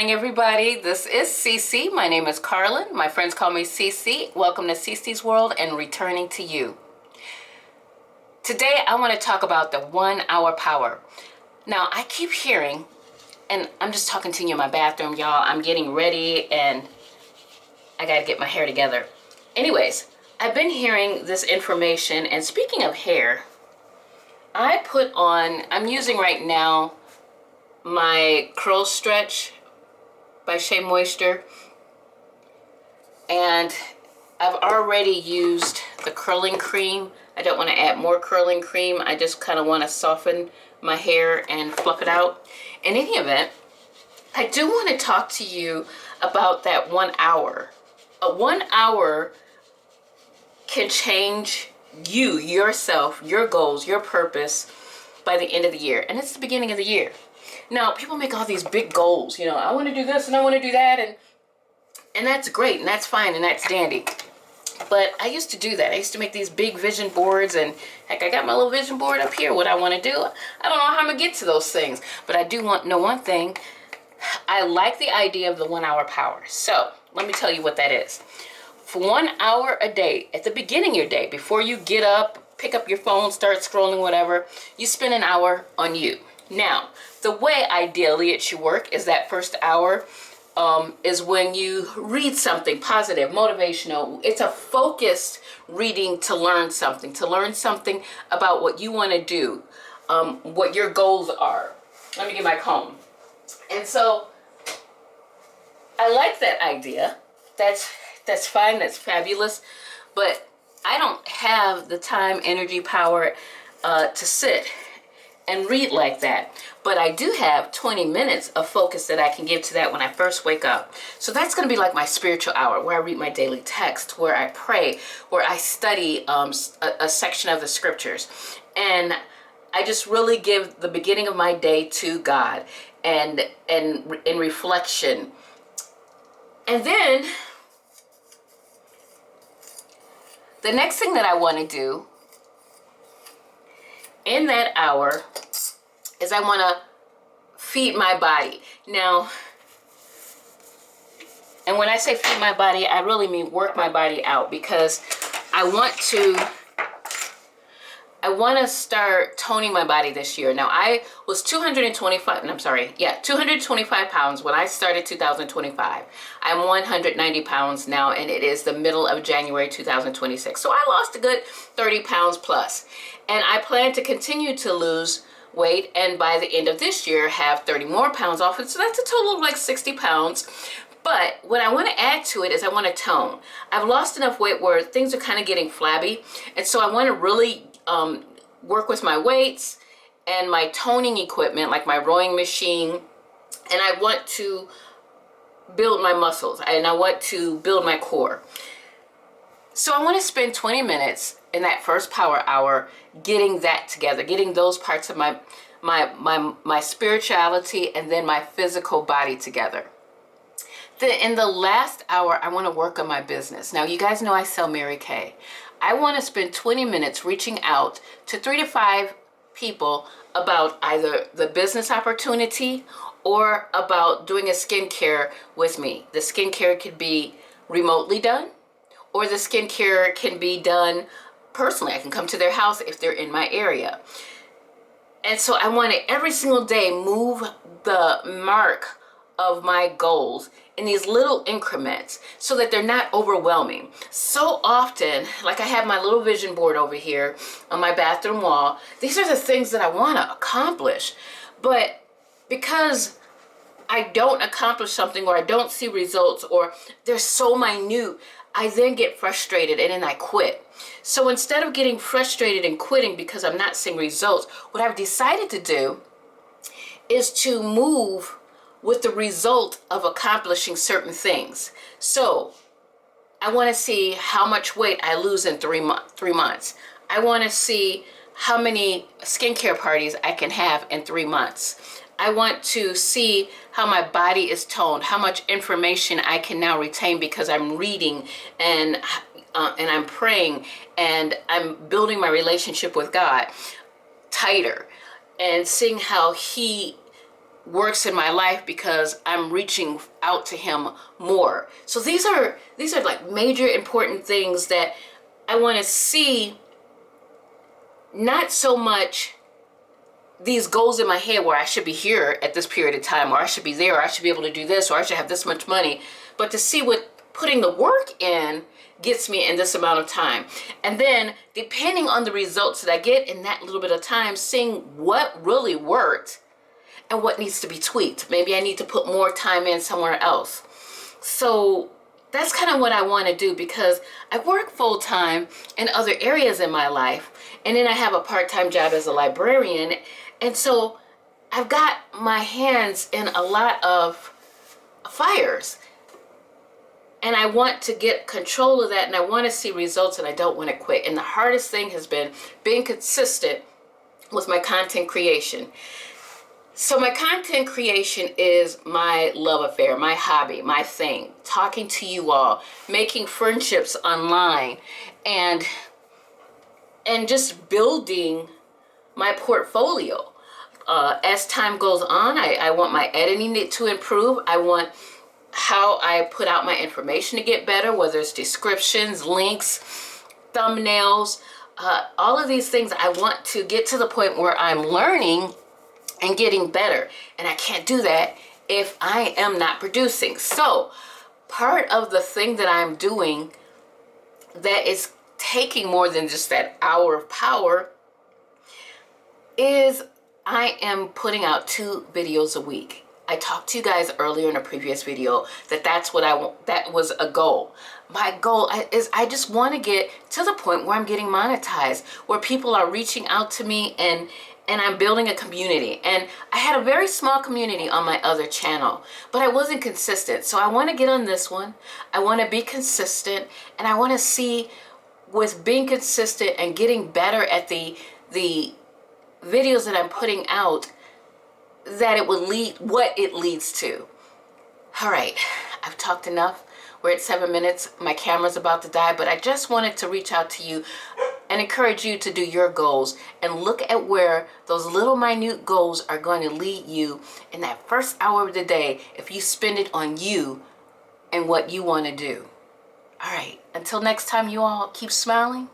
morning, everybody. This is Cece. My name is Carlin. My friends call me Cece. Welcome to Cece's World and returning to you. Today, I want to talk about the 1 hour power. Now, I keep hearing, and I'm just talking to you in my bathroom, y'all. I'm getting ready and I got to get my hair together. Anyways, I've been hearing this information, and speaking of hair, I'm using right now my Curl Stretch by Shea Moisture, and I've already used the curling cream. I don't want to add more curling cream. I just kind of want to soften my hair and fluff it out. In any event, I do want to talk to you about that 1 hour. A 1 hour can change you, yourself, your goals, your purpose by the end of the year. And it's the beginning of the year. Now, people make all these big goals. You know, I want to do this and I want to do that. And that's great and that's fine and that's dandy. But I used to do that. I used to make these big vision boards, and heck, I got my little vision board up here, what I want to do. I don't know how I'm going to get to those things. But I do want to know one thing. I like the idea of the 1 hour power. So let me tell you what that is. For 1 hour a day, at the beginning of your day, before you get up, pick up your phone, start scrolling, whatever, you spend an hour on you. Now, the way ideally it should work is that first hour is when you read something positive, motivational. It's a focused reading to learn something about what you want to do, what your goals are. Let me get my comb. And so I like that idea. That's fine, that's fabulous, but I don't have the time, energy, power to sit and read like that. But I do have 20 minutes of focus that I can give to that when I first wake up. So that's going to be like my spiritual hour, where I read my daily text, where I pray, where I study a section of the scriptures. And I just really give the beginning of my day to God and in reflection. And then the next thing that I want to do in that hour is I want to feed my body. Now, and when I say feed my body, I really mean work my body out, because I want to start toning my body this year. Now, I was 225 pounds when I started 2025. I'm 190 pounds now, and it is the middle of January 2026. So I lost a good 30 pounds plus. And I plan to continue to lose weight, and by the end of this year, have 30 more pounds off. And so that's a total of like 60 pounds. But what I want to add to it is I want to tone. I've lost enough weight where things are kind of getting flabby. And so I want to really work with my weights and my toning equipment, like my rowing machine. And I want to build my muscles, and I want to build my core. So I want to spend 20 minutes in that first power hour getting that together, getting those parts of my spirituality and then my physical body together. Then in the last hour, I want to work on my business. Now, you guys know I sell Mary Kay. I want to spend 20 minutes reaching out to 3 to 5 people about either the business opportunity or about doing a skincare with me. The skincare could be remotely done, or the skincare can be done personally. I can come to their house if they're in my area. And so I want to every single day move the mark of my goals in these little increments so that they're not overwhelming. So often, like I have my little vision board over here on my bathroom wall, these are the things that I want to accomplish. But because I don't accomplish something, or I don't see results, or they're so minute, I then get frustrated and then I quit. So instead of getting frustrated and quitting because I'm not seeing results, what I've decided to do is to move with the result of accomplishing certain things. So I want to see how much weight I lose in 3 months. I want to see how many skincare parties I can have in 3 months. I want to see how my body is toned, how much information I can now retain because I'm reading and I'm praying and I'm building my relationship with God tighter, and seeing how He works in my life because I'm reaching out to him more. So these are like major important things that I want to see, not so much these goals in my head where I should be here at this period of time, or I should be there, or I should be able to do this, or I should have this much money, but to see what putting the work in gets me in this amount of time. And then depending on the results that I get in that little bit of time, seeing what really worked and what needs to be tweaked. Maybe I need to put more time in somewhere else. So that's kind of what I want to do, because I work full time in other areas in my life, and then I have a part-time job as a librarian. And so I've got my hands in a lot of fires, and I want to get control of that, and I want to see results, and I don't want to quit. And the hardest thing has been being consistent with my content creation. So my content creation is my love affair, my hobby, my thing. Talking to you all, making friendships online, and just building my portfolio. As time goes on, I want my editing to improve. I want how I put out my information to get better, whether it's descriptions, links, thumbnails, all of these things. I want to get to the point where I'm learning and getting better. And I can't do that if I am not producing. So part of the thing that I'm doing that is taking more than just that hour of power is I am putting out 2 videos a week. I talked to you guys earlier in a previous video that that's what I want. That was a goal. My goal is I just want to get to the point where I'm getting monetized, where people are reaching out to me, and I'm building a community. And I had a very small community on my other channel, but I wasn't consistent. So I want to get on this one. I want to be consistent, and I want to see, with being consistent and getting better at the videos that I'm putting out, that it would lead, what it leads to. All right, I've talked enough. We're at 7 minutes. My camera's about to die, but I just wanted to reach out to you and encourage you to do your goals and look at where those little minute goals are going to lead you in that first hour of the day if you spend it on you and what you want to do. All right, until next time, you all keep smiling